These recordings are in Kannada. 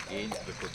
ಬೇಯಿಸ್ಬಿಟ್ಟು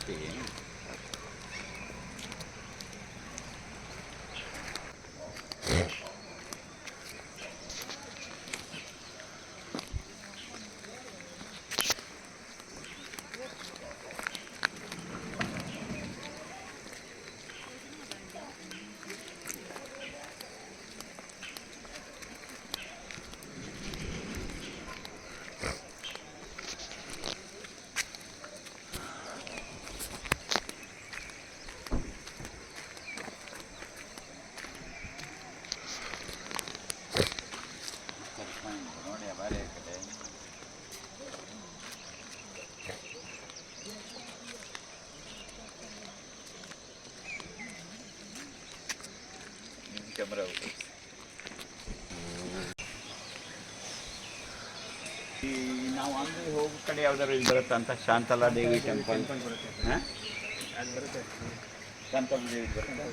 ನೋಡಿ ಬಾಳೆ ಕಡೆ ಕ್ಯಾಮ್ರಾ ಈ ನಾವು ಅಂಗಡಿ ಹೋಗೋ ಕಡೆ ಯಾವ್ದಾದ್ರು ಇಲ್ಲಿ ಬರುತ್ತಾ ಅಂತ ಶಾಂತಲಾ ದೇವಿ ಟೆಂಪಲ್ ಹಾಂ ಶಾಂತಲಾ ದೇವಿ ಬರುತ್ತಾ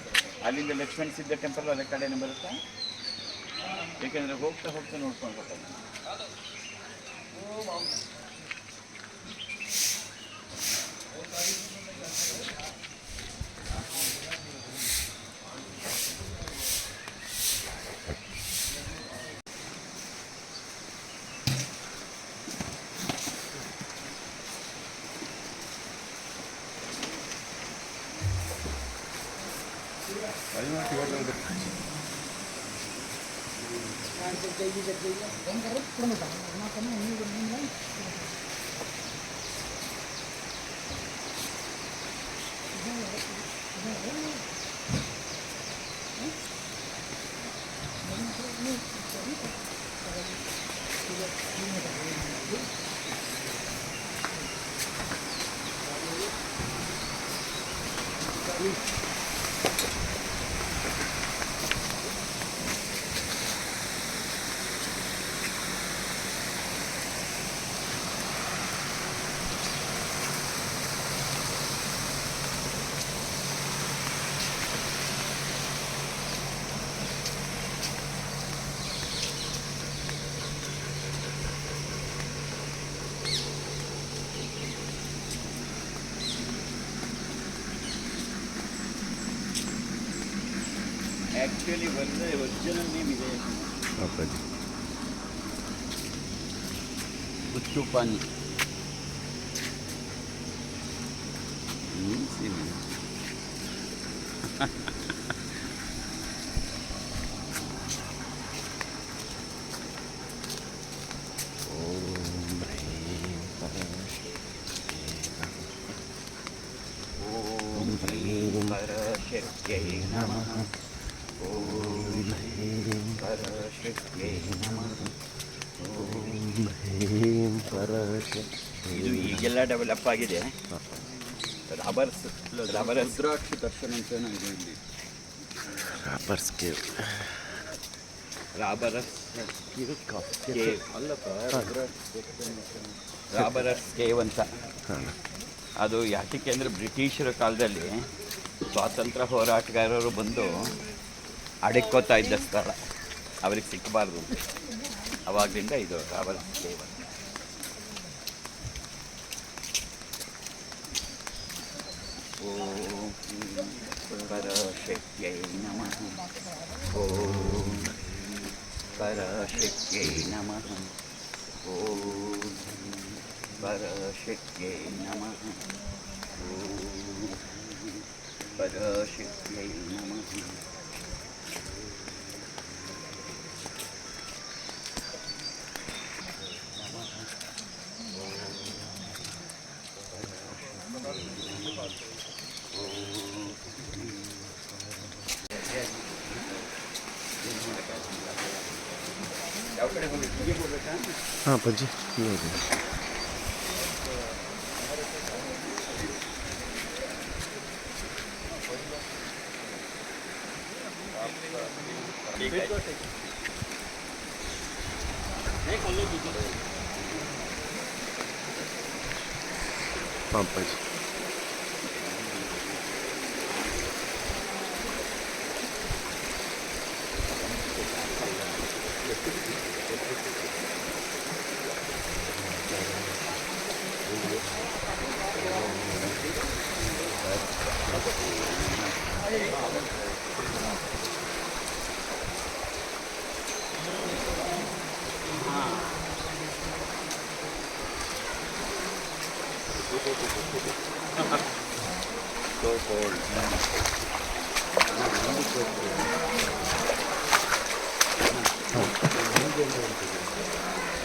ಅಲ್ಲಿಂದ ಲಕ್ಷ್ಮಣ ಸಿದ್ಧ ಟೆಂಪಲ್ ಅದೇ ಕಡೆನೇ ಬರುತ್ತಾ ಏಕೆಂದರೆ ಹೋಗ್ತಾ ಹೋಗ್ತಾ ನೋಡ್ಕೊಂಡು ಬರ್ತಾರೆ ಆ್ಯಕ್ಚುಲಿ ಬಂದರೆ ಒರಿಜಿನಲ್ ನೇಮ್ ಇದೆ ಅಪ್ಪಾಜಿ ಉಚ್ಚುಪಾನಿ ಓಂ ಹ್ರೀಂ ಪರಶಕ್ತೈ ನಮಃ ಓಂ ಹ್ರೀಂ ಪರಶಕ್ತೈ ನಮಃ ಓಂ ಹ್ರೀಂ ಪರಶಕ್ತೈ. ಇದು ಈಗೆಲ್ಲ ಡೆವಲಪ್ ಆಗಿದೆ. ರಾಬರ್ಸ್ ರುದ್ರಾಕ್ಷಿ ದರ್ಶನ ಅಂತೇನೋ ಇದೆ ಇಲ್ಲಿ. ರಾಬರ್ಸ್ ಕೇವ್ ಅಲ್ಲಪ್ಪ ರಾಬರ್ಸ್ ಕೇವ್ ಅಂತ. ಅದು ಯಾಕೆ ಅಂದರೆ ಬ್ರಿಟಿಷರ ಕಾಲದಲ್ಲಿ ಸ್ವಾತಂತ್ರ್ಯ ಹೋರಾಟಗಾರರು ಬಂದು ಅಡಕ್ಕೋತಾ ಇದ್ದ ಸ್ಥಳ, ಅವ್ರಿಗೆ ಸಿಕ್ಕಬಾರ್ದು. ಅವಾಗಲಿಂದ ಇದು ರಾಬರ್ಸ್ ಕೇವ್ ಅಂತ. ಓಂ ಪರಶಕ್ತೈ ನಮಃ ಓಂ ಪರಶಕ್ತೈ ನಮಃ ಓಂ ಪರಶಕ್ತೈ ನಮಃ ಓಂ ಪರಶಕ್ತೈ ನಮಃ. ಯಾವ ಕಡೆ ಹೋಗಿ ಹೀಗೆ ಹೋಗ್ಬೇಕಾ? ಹಾಂ ಪಜ್ಜಿ ಹೀಗೆ ಹಾಂ ಪಜ್ಜಿ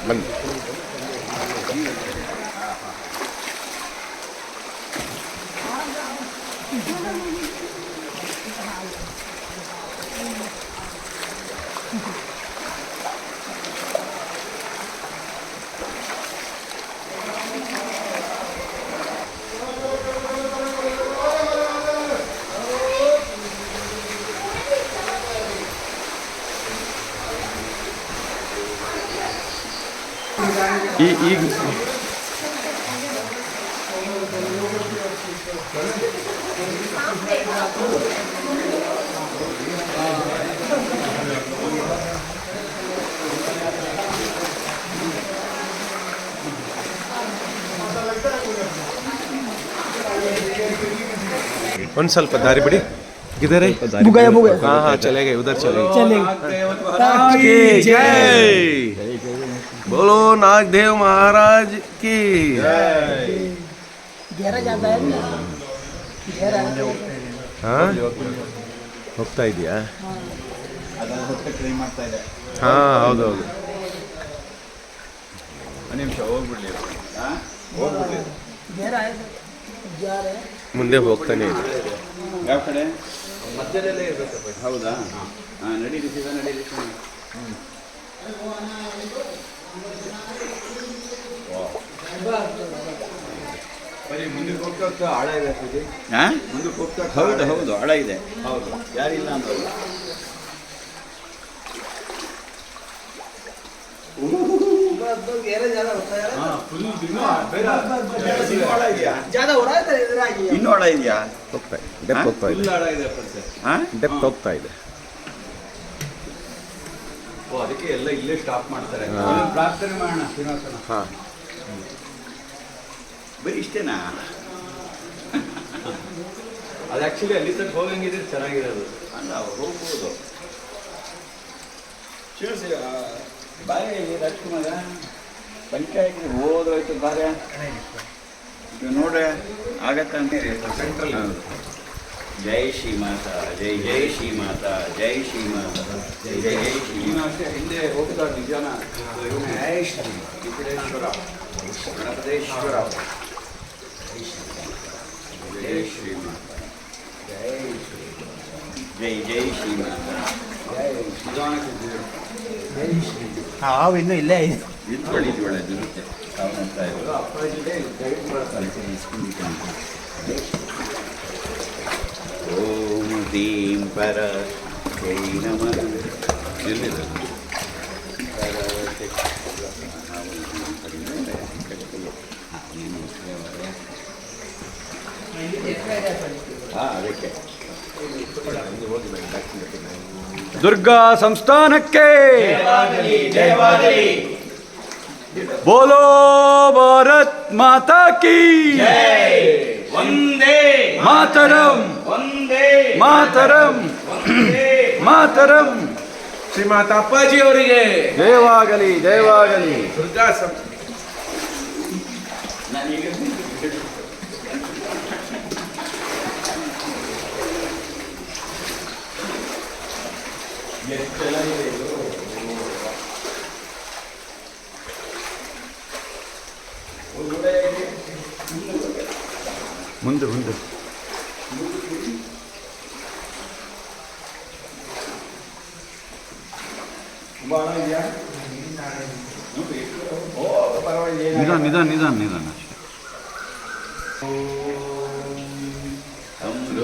ಬನ್ನಿ. ಈಗ ಒಂದು ಸ್ವಲ್ಪ ದಾರಿ ಬಿಡಿ. किधर है? बुगाया बुगाया हाँ हाँ चले गए, उधर चले गए. चलेंगे जय बोलो नागदेव महाराज की. गहरा जाता है ना गहरा ಹಾ ಹೋಗ್ತಾ ಇದೆಯಾ? ಮಾಡ್ತಾ ಇದೆ. ಹಾ ಹೌದೌದು. ನಿಮಿಷ ಹೋಗ್ಬಿಡ್ಲಿ. ಹೋಗ್ಬಿಡ್ಲಿ. गहरा है जा रहे हैं. ಮುಂದೆ ಹೋಗ್ತಾನೆ ಇದೆ. ಯಾವ ಕಡೆ? ಮಧ್ಯದಲ್ಲೇ ಇರಬೇಕು. ಹೌದಾ? ಹಾಂ ನಡೀರಿ ಸೀದಾ ನಡೀರಿ. ಬರೀ ಮುಂದಕ್ಕೆ ಹೋಗ್ತಾ ಆಳ ಇದೆ ಸರಿ. ಹಾಂ ಮುಂದಕ್ಕೆ ಹೋಗ್ತಾ ಹೌದು ಹೌದು ಆಳ ಇದೆ. ಹೌದು. ಯಾರಿಲ್ಲ ಅಂತಲ್ಲ. गहरा ज्यादा होता है ಹಾ ಫುಲ್ ಇನ್ನೂ ಬೇರೆ ಇನ್ನೂ ಆಳ ಇದೆಯಾ? ज्यादा हो रहा है तो इधर आइए. ಇನ್ನೂ ಆಳ ಇದೆಯಾ? ಹೋಗ್ತಾ ಇದೆ, ಡೆಪ್ ಹೋಗ್ತಾ ಇದೆ, ಫುಲ್ ಆಳ ಇದೆ ಪರಿಸರ. ಹಾಂ ಡೆಪ್ ಹೋಗ್ತಾ ಇದೆ. ಓ ಅದಕ್ಕೆ ಎಲ್ಲ ಇಲ್ಲೇ ಸ್ಟಾಪ್ ಮಾಡ್ತಾರೆ. ಹಾ. ಇಲ್ಲಿ ಪ್ರಾರ್ಥನೆ ಮಾಡೋಣ ಶ್ರೀನಿವಾಸನ. ಹಾ ಬರೀ ಇಷ್ಟೇನಾ? ಅದು ಆ್ಯಕ್ಚುಲಿ ಅಲ್ಲಿ ತನಕ ಹೋಗಂಗಿದ್ರೆ ಚೆನ್ನಾಗಿರೋದು. ಅಲ್ಲ ಹೋಗ್ಬೋದು. ಶಿವಸಿ ಬಾಯಿ ರಾಜ್ಕುಮಾರ ಪಂಚಾಯತ್ ಹೋದ್ರಾಯ್ತು ಕಾರ್ಯ ನೋಡ್ರೆ ಆಗತ್ತ ಅಂತೀರಿ. ಸೆಂಟ್ರಲ್ ಜೈ ಶ್ರೀ ಮಾತಾ, ಜೈ ಜೈ ಶ್ರೀ ಮಾತಾ, ಜೈ ಶ್ರೀ ಮಾತಾ, ಜೈ ಜೈ ಜೈ ಶ್ರೀ ನೀನು ಮಾತಾ. ಅಷ್ಟೇ ಹಿಂದೆ ಹೋಗ್ತಾ ನಿಜಾನ ವಿಘ್ನೇಶ್ವರ, ಗಣಪತೇಶ್ವರ, ಜೈ ಶ್ರೀ ಮಾತಾ, ಜೈ ಜೈ ಶ್ರೀ ಮಾತಾ. ನಿಧಾನಕ್ಕೆ ಹಾವು ಇನ್ನೂ ಇಲ್ಲೇ ಇದೆ. ಇದ್ಕೊಳ್ಳಿ ಇರುತ್ತೆ. ತಾವು ನೋಡ್ತಾ ಇದ್ರು ಅಪ್ಪಾಜಿಗೆ ಗೈಡ್ ಮಾಡ್ತಾರೆ. ಓಂ ದೀಂ ಪರ ಜೈ ನಮಃ. ಎಲ್ಲಿದೆ? ಹಾಂ ಅದಕ್ಕೆ ದುರ್ಗಾ ಸಂಸ್ಥಾನಕ್ಕೆ ಬೋಲೋ ಭಾರತ್ ಮಾತಾ ಕಿ ಒಂದೇ ಮಾತರಂ ಒಂದೇ ಮಾತರಂ ಮಾತರಂ. ಶ್ರೀಮಾತ ಅಪ್ಪಾಜಿ ಅವರಿಗೆ ಜಯವಾಗಲಿ ಜಯವಾಗಲಿ. ದುರ್ಗಾ ನಾನೀಗ ಎಷ್ಟು ಚೆನ್ನಾಗಿದೆ ಇದು. ಮುಂದೆ ಮುಂದೆ ಭಾಳ ಇದೆಯಾ? ಓ ಪರವಾಗಿಲ್ಲ. ನಿಧಾನ ನಿಧಾನ ನಿಧಾನ ನಿಧಾನ ಅಷ್ಟೇ.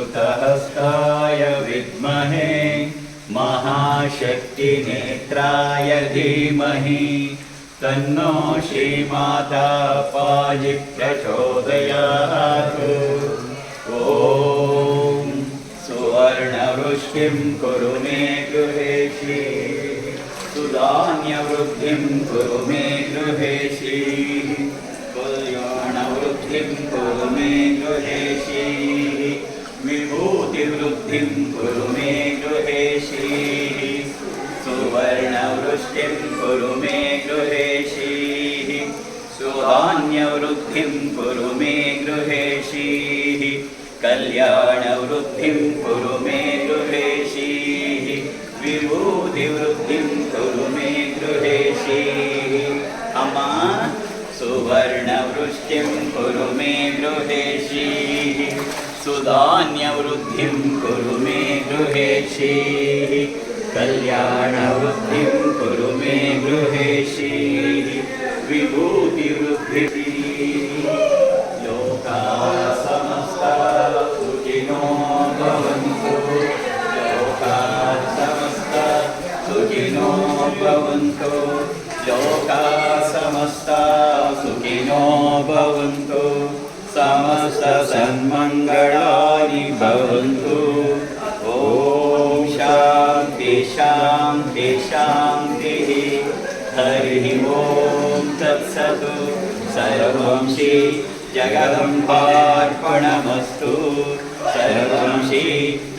अमृतहस्ताय विद्महे महाशक्तिनेत्राय धीमहि तन्नो श्रीमाता पाहि प्रचोदयात्. ॐ सुवर्णवृष्टिं कुरु मे गृहेशि, सुधान्यवृद्धिं कुरु मे गृहेशि, कल्याणवृद्धिं कुरु मे गृहेशि, विभूतिवृद्धिं कुरु मे गृहेशी सुवर्णवृष्टिं कुरु मे गृहेशी सुधान्यवृद्धिं कुरु मे गृहेशी कल्याणवृद्धिं कुरु मे गृहेशी विभूतिवृद्धिं कुरु मे गृहेशी अम्मा सुवर्णवृष्टिं कुरु मे गृहेशी सुधान्यवृद्धिं कुरु मे गृहेशी कल्याणवृद्धिं कुरु मे गृहेशी विभूतिवृद्धिः लोकाः समस्ताः सुखिनो भवन्तु लोकाः समस्ताः सुखिनो भवन्तु लोकाः समस्ताः सुखिनो भवन्तु समस्त सन्मङ्गलानि भवन्तु ॐ शान्ति शान्ति शान्तिः हरिः ॐ तत्सत् सर्वं श्री जगदम्बार्पणमस्तु सर्वं श्री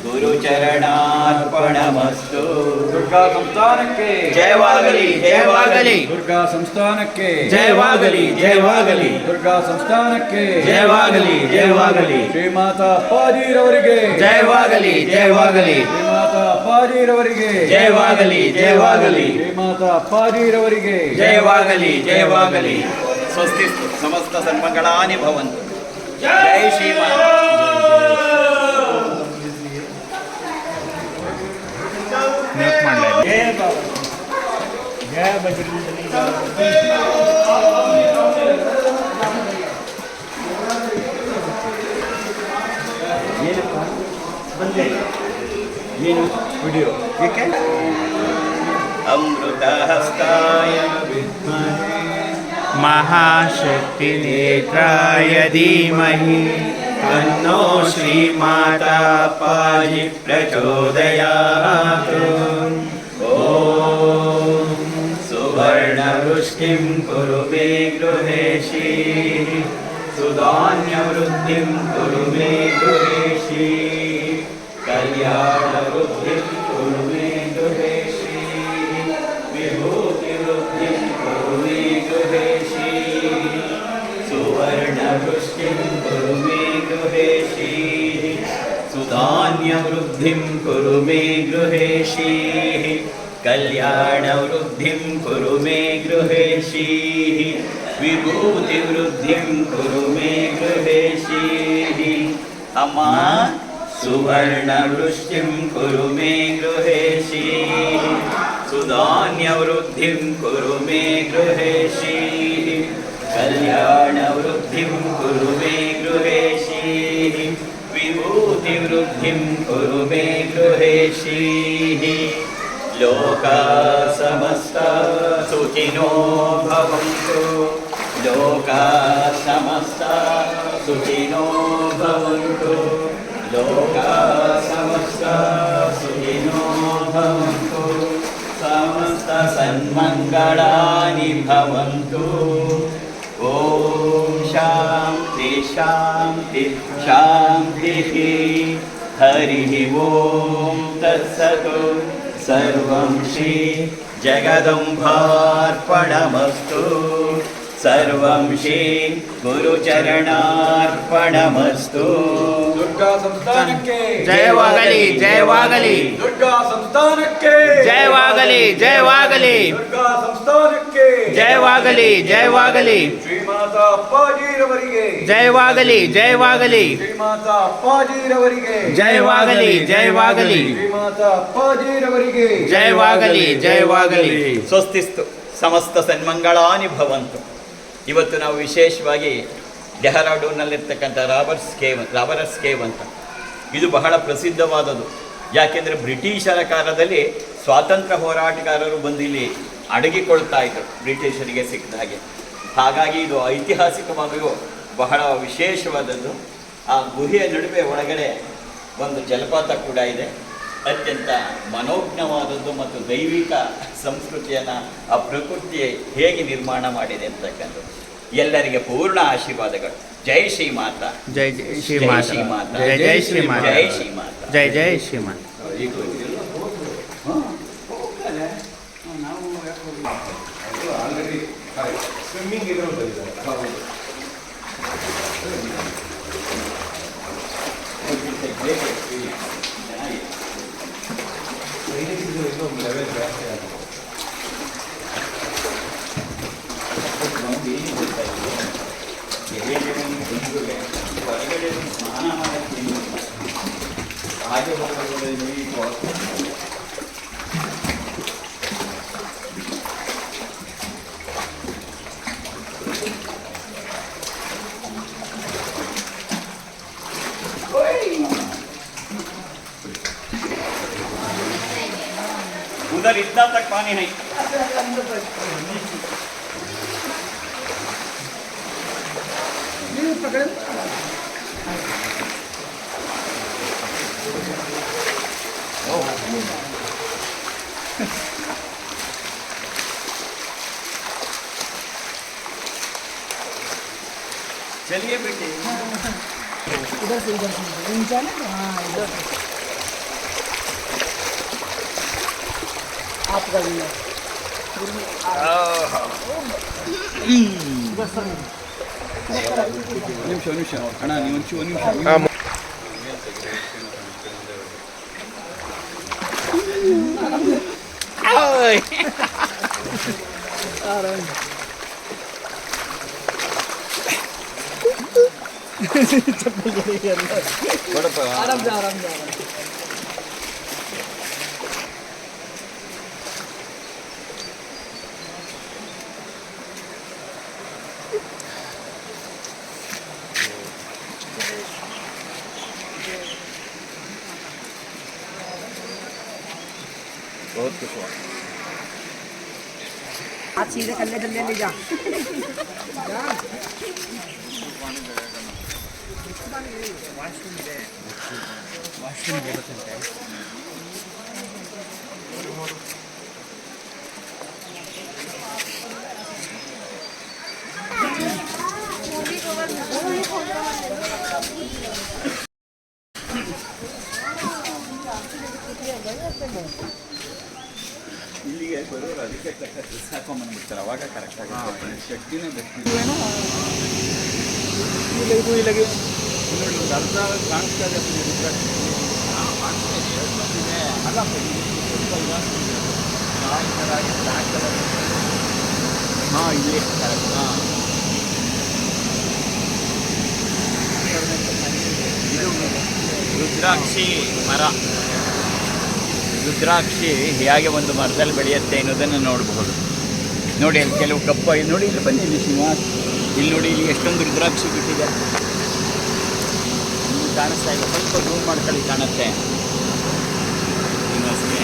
गुरुचरणार्पणमस्तु ದುರ್ಗಾ ಸಂಸ್ಥಾನಕ್ಕೆ ಜಯವಾಗಲಿ ಜಯವಾಗಲಿ ದುರ್ಗಾ ಸಂಸ್ಥಾನಕ್ಕೆ ಜಯವಾಗಲಿ ಜಯವಾಗಲಿ ದುರ್ಗಾ ಸಂಸ್ಥಾನಕ್ಕೆ ಜಯವಾಗಲಿ ಜಯವಾಗಲಿ ಶ್ರೀಮಾತಾ ಅಪ್ಪಾಜಿರವರಿಗೆ ಜಯವಾಗಲಿ ಜಯವಾಗಲಿ ಶ್ರೀಮಾತಾ ಅಪ್ಪಾಜಿರವರಿಗೆ ಜಯವಾಗಲಿ ಜಯವಾಗಲಿ ಶ್ರೀಮಾತಾ ಅಪ್ಪಾಜಿರವರಿಗೆ ಜಯವಾಗಲಿ ಜಯವಾಗಲಿ ಸ್ವಸ್ತಿ ಸಮಸ್ತ ಸನ್ಮಂಗಳಾನಿ ಭವಂತು ಜೈ ಶ್ರೀಮಾನ್ जय बाबा जय बजरंगबली ಬಂದೆ ಏನು ವಿಡಿಯೋ ಏಕೆ ಅಮೃತಹಸ್ತಾಯ ವಿದ್ಮಹೇ महाशक्तिनेत्राय धीमहि तन्नो श्रीमाता पाहि प्रचोदयात् ॐ सुवर्णवृष्टिं कुरु मे गृहेशी सुधान्यवृद्धिं कुरु मे गृहेशी कल्याणवृद्धिं कुरु मे गृहेशी विभूतिवृद्धिं कुरु मे गृहेशी सुवर्णवृष्टिं कुरु मे गृहेशी सुधान्यवृद्धिं कुरु मे गृहेशी कल्याणवृद्धिं कुरु मे गृहेशी विभूतिवृद्धिं कुरु मे गृहेशी अम्मा सुवर्णवृष्टिं कुरु मे गृहेशी सुधान्यवृद्धिं कुरु मे गृहेशी कल्याणवृद्धिं कुरु मे गृहेशी विभूतिवृद्धिं कुरु मे गृहेशी लोकाः समस्ताः सुखिनो भवन्तु लोकाः समस्ताः सुखिनो भवन्तु लोकाः समस्ताः सुखिनो भवन्तु समस्त सन्मङ्गलानि भवन्तु ॐ शान्ति शान्ति शान्तिः हरिः ॐ तत्सत् सर्वं श्री जगदम्बार्पणमस्तु सर्वं श्री गुरुचरणार्पणमस्तु ದುರ್ಗಾ ಸಂಸ್ಥಾನಕ್ಕೆ ಜಯವಾಗಲಿ ಜಯವಾಗಲಿ ದುರ್ಗಾ ಸಂಸ್ಥಾನಕ್ಕೆ ಜಯವಾಗಲಿ ಜಯವಾಗಲಿ ದುರ್ಗಾ ಸಂಸ್ಥಾನಕ್ಕೆ ಜಯವಾಗಲಿ ಜಯವಾಗಲಿ ಶ್ರೀಮಾತಾ ಅಪ್ಪಾಜಿರವರಿಗೆ ಜಯವಾಗಲಿ ಜಯವಾಗಲಿ ಶ್ರೀಮಾತಾ ಅಪ್ಪಾಜಿರವರಿಗೆ ಜಯವಾಗಲಿ ಜಯವಾಗಲಿ ಶ್ರೀಮಾತಾ ಅಪ್ಪಾಜಿರವರಿಗೆ ಜಯವಾಗಲಿ ಜಯವಾಗಲಿ ಸ್ವಸ್ತಿಸ್ತು ಸಮಸ್ತ ಸನ್ಮಂಗಳಾನಿ ಭವಂತು. ಇವತ್ತು ನಾವು ವಿಶೇಷವಾಗಿ ಡೆಹರಾಡೂನ್ನಲ್ಲಿರ್ತಕ್ಕಂಥ ರಾಬರ್ಸ್ ಕೇವ್ ಅಂತ ಇದು ಬಹಳ ಪ್ರಸಿದ್ಧವಾದದ್ದು. ಯಾಕೆಂದರೆ ಬ್ರಿಟಿಷರ ಕಾಲದಲ್ಲಿ ಸ್ವಾತಂತ್ರ್ಯ ಹೋರಾಟಗಾರರು ಬಂದು ಇಲ್ಲಿ ಅಡಗಿಕೊಳ್ತಾ ಇದ್ದರು ಬ್ರಿಟಿಷರಿಗೆ ಸಿಕ್ಕಿದ ಹಾಗೆ. ಹಾಗಾಗಿ ಇದು ಐತಿಹಾಸಿಕವಾಗಿಯೂ ಬಹಳ ವಿಶೇಷವಾದದ್ದು. ಆ ಗುಹೆಯ ನಡುವೆ ಒಳಗಡೆ ಒಂದು ಜಲಪಾತ ಕೂಡ ಇದೆ. ಅತ್ಯಂತ ಮನೋಜ್ಞವಾದದ್ದು ಮತ್ತು ದೈವಿಕ ಸಂಸ್ಕೃತಿಯನ್ನು ಆ ಪ್ರಕೃತಿ ಹೇಗೆ ನಿರ್ಮಾಣ ಮಾಡಿದೆ ಅಂತಕ್ಕಂಥದ್ದು. ಎಲ್ಲರಿಗೆ ಪೂರ್ಣ ಆಶೀರ್ವಾದಗಳು. ಜೈ ಶ್ರೀ ಮಾತಾ. ಜೈ ಜೈ ಶ್ರೀ ಜೈ ಮಾತಾ. ಶ್ರೀ ಮಾತಾ. ಜೈ ಜೈ ಶ್ರೀ ಮಾತಾ. ಜೈ ಶ್ರೀ ಮಾತಾ. ಜೈ ಜೈ ಶ್ರೀ ಮಾತಾ. ಆಲ್ರೆಡಿ ಸ್ವಿಮ್ಮಿಂಗ್ ಇರೋದಿಲ್ಲ. ಇನ್ನೊಂದು ಲೆವೆಲ್ ಜಾಸ್ತಿ ಆಗುತ್ತೆ. ಹೊರಗಡೆ ಸ್ನಾನ ಮಾಡೋಕ್ಕೆ ಹಾಗೆ ಹೊರಗಡೆ उधर इतना तक पानी नहीं. चलिए बेटे. इधर से नीचे ना, हाँ इधर से आप कर लिया ನಿಮಿಷ ಅಣ್ಣ ನೀವು ಒಂದು ನಿಮಿಷ. आराम से आराम से बहुत कुछ हुआ. हाथ सीधे कर ले, जल्दी ले जा. ಇಲ್ಲಿಗೆ ಬರೋರು ಅದಕ್ಕೆ ಡ್ರೆಸ್ ಹಾಕೊಂಡ್ಬಂದ್ಬಿಡ್ತಾರೆ, ಅವಾಗ ಕರೆಕ್ಟ್ ಆಗುತ್ತೆ. ಶಕ್ತಿನೇ ಬೇಕು. ಇಲ್ಲಿಗೆ ಒಂದು ಅರ್ಧ ಕಾಣಿಸ್ತಾ ಇದೆ. ಅಲ್ಲ ಹಾಂ ಇಲ್ಲಿ ಕರೆಕ್ಟ್. ಹಾಂ ಇದು ರುದ್ರಾಕ್ಷಿ ಮರ. ರುದ್ರಾಕ್ಷಿ ಹೇಗೆ ಒಂದು ಮರದಲ್ಲಿ ಬೆಳೆಯುತ್ತೆ ಅನ್ನೋದನ್ನು ನೋಡಬಹುದು. ನೋಡಿ ಅಲ್ಲಿ ಕೆಲವು ಕಪ್ಪ ಇಲ್ಲಿ ನೋಡಿ, ಇಲ್ಲಿ ಬನ್ನಿ, ಇಲ್ಲಿ ಶ್ರೀನಿವಾಸ್ ಇಲ್ಲಿ ನೋಡಿ, ಇಲ್ಲಿ ಎಷ್ಟೊಂದು ರುದ್ರಾಕ್ಷಿ ಬಿಟ್ಟಿದೆ. ನಿಮ್ಗೆ ಕಾಣಿಸ್ತಾ ಇಲ್ಲ, ಸ್ವಲ್ಪ ಝೂಮ್ ಮಾಡ್ಕೊಳ್ಳಿ, ಕಾಣುತ್ತೆ ಶ್ರೀನಿವಾಸ್ಗೆ.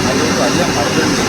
ಅದು ಅಲ್ಲೇ ಮರದಲ್ಲಿ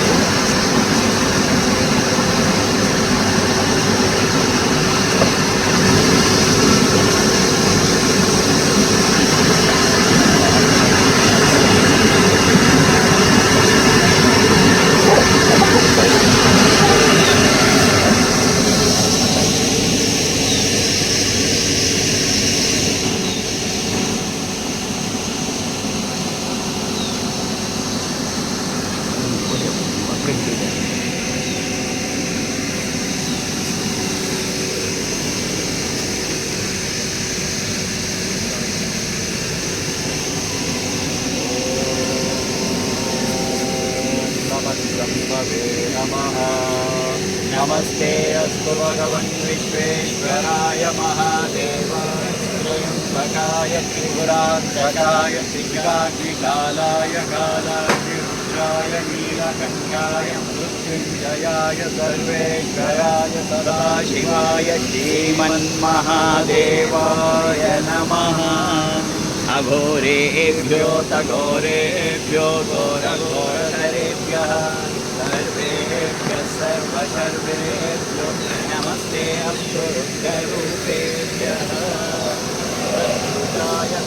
नमस्ते अस्तु भगवन् विश्वेश्वराय महादेवाय त्र्यम्बकाय त्रिपुरान्तकाय त्रिकाग्निकालाय कालाग्निरुद्राय नीलकण्ठाय मृत्युञ्जयाय सर्वेश्वराय सदाशिवाय श्रीमन्महादेवाय नमः. अघोरेभ्यो तघोरेभ्यो घोरघोरतरेभ्यः सर्वेभ्यः सर्वसर्वेभ्यो नमस्ते अस्तु रुद्ररूपेभ्यः.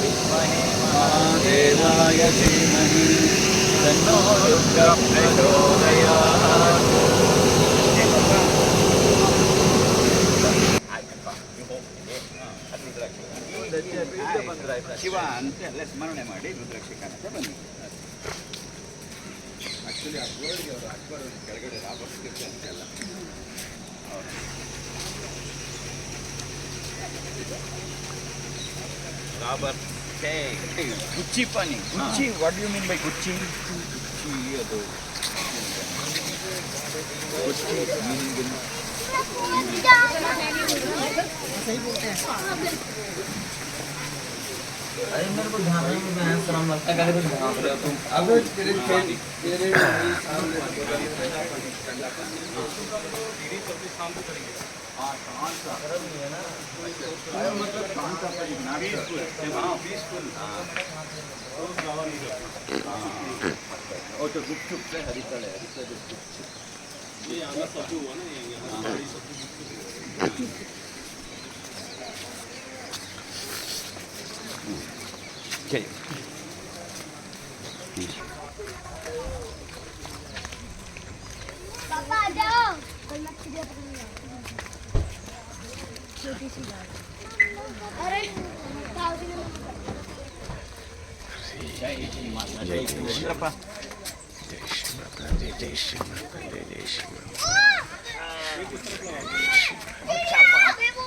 विद्महे महादेवाय धीमहि तन्नो रुद्रः प्रचोदयात्. ಶಿವ ಅಂತ ಎಲ್ಲ ಸ್ಮರಣೆ ಮಾಡಿ ರುದ್ರಾಕ್ಷಿಕಾನ ಅಂತ ಬನ್ನಿ. ಆ್ಯಕ್ಚುಲಿ ಆ ಬೋರ್ಡ್ಗೆ ಅವರು ಅಕ್ಬರ್ ಕೆಳಗಡೆ ರಾಬರ್ಟ್ ಸ್ಕ್ರಿಪ್ಟ್ ಅಂತೆಲ್ಲ ರಾಬರ್ಟ್ ಗುಚ್ಚಿ ಪಾನಿ Gucci what you mean by Gucci? Gucci ಅದು ಗುಚ್ಚಿ ಮೀನಿಂಗ್ तो गुपचुप से हरितले चलिए पापा आ जाओ कल मच्छी दे पकड़ूंगा छोटी सी बात अरे जय श्री माता जय श्री माता ಜೈ ಶ್ರೀ ಮಾತಾ, ಜೈ ಶ್ರೀ ಮಾತಾ, ಜೈ ಶ್ರೀ ಮಾತಾ. अबे वो